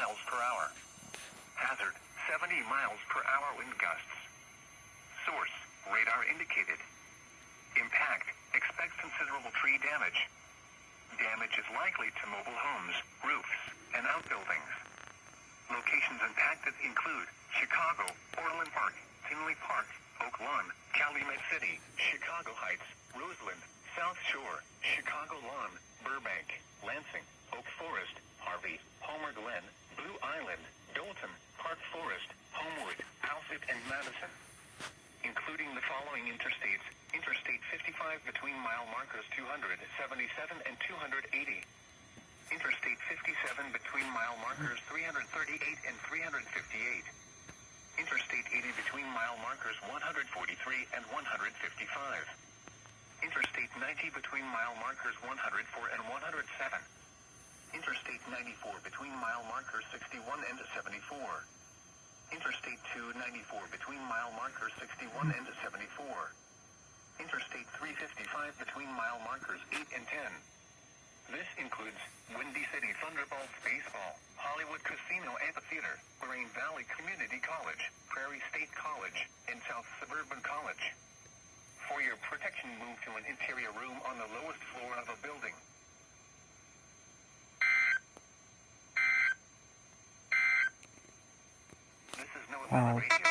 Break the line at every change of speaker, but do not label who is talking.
miles per hour. Hazard, 70 miles per hour wind gusts. Source, radar indicated. Impact, expect considerable tree damage. Damage is likely to mobile homes, roofs, and outbuildings. Locations impacted include Chicago, Orland Park, Tinley Park, Oak Lawn, Calumet City, Chicago Heights, Roseland, South Shore, Chicago Lawn, Burbank, Lansing, Oak Forest, Harvey, Palmer Glen, Blue Island, Dalton, Park Forest, Homewood, Alfred, and Madison. Including the following interstates: Interstate 55 between mile markers 277 and 280. Interstate 57 between mile markers 338 and 358. Interstate 80 between mile markers 143 and 155. Interstate 90 between mile markers 104 and 107. Interstate 94 between mile markers 61 and 74. Interstate 294 between mile markers 61 and 74. Interstate 355 between mile markers 8 and 10. This includes Windy City Thunderbolts Baseball, Hollywood Casino Amphitheater, Moraine Valley Community College, Prairie State College, and South Suburban College. For your protection, move to an interior room on the lowest floor of a building. This is NOAA Radio.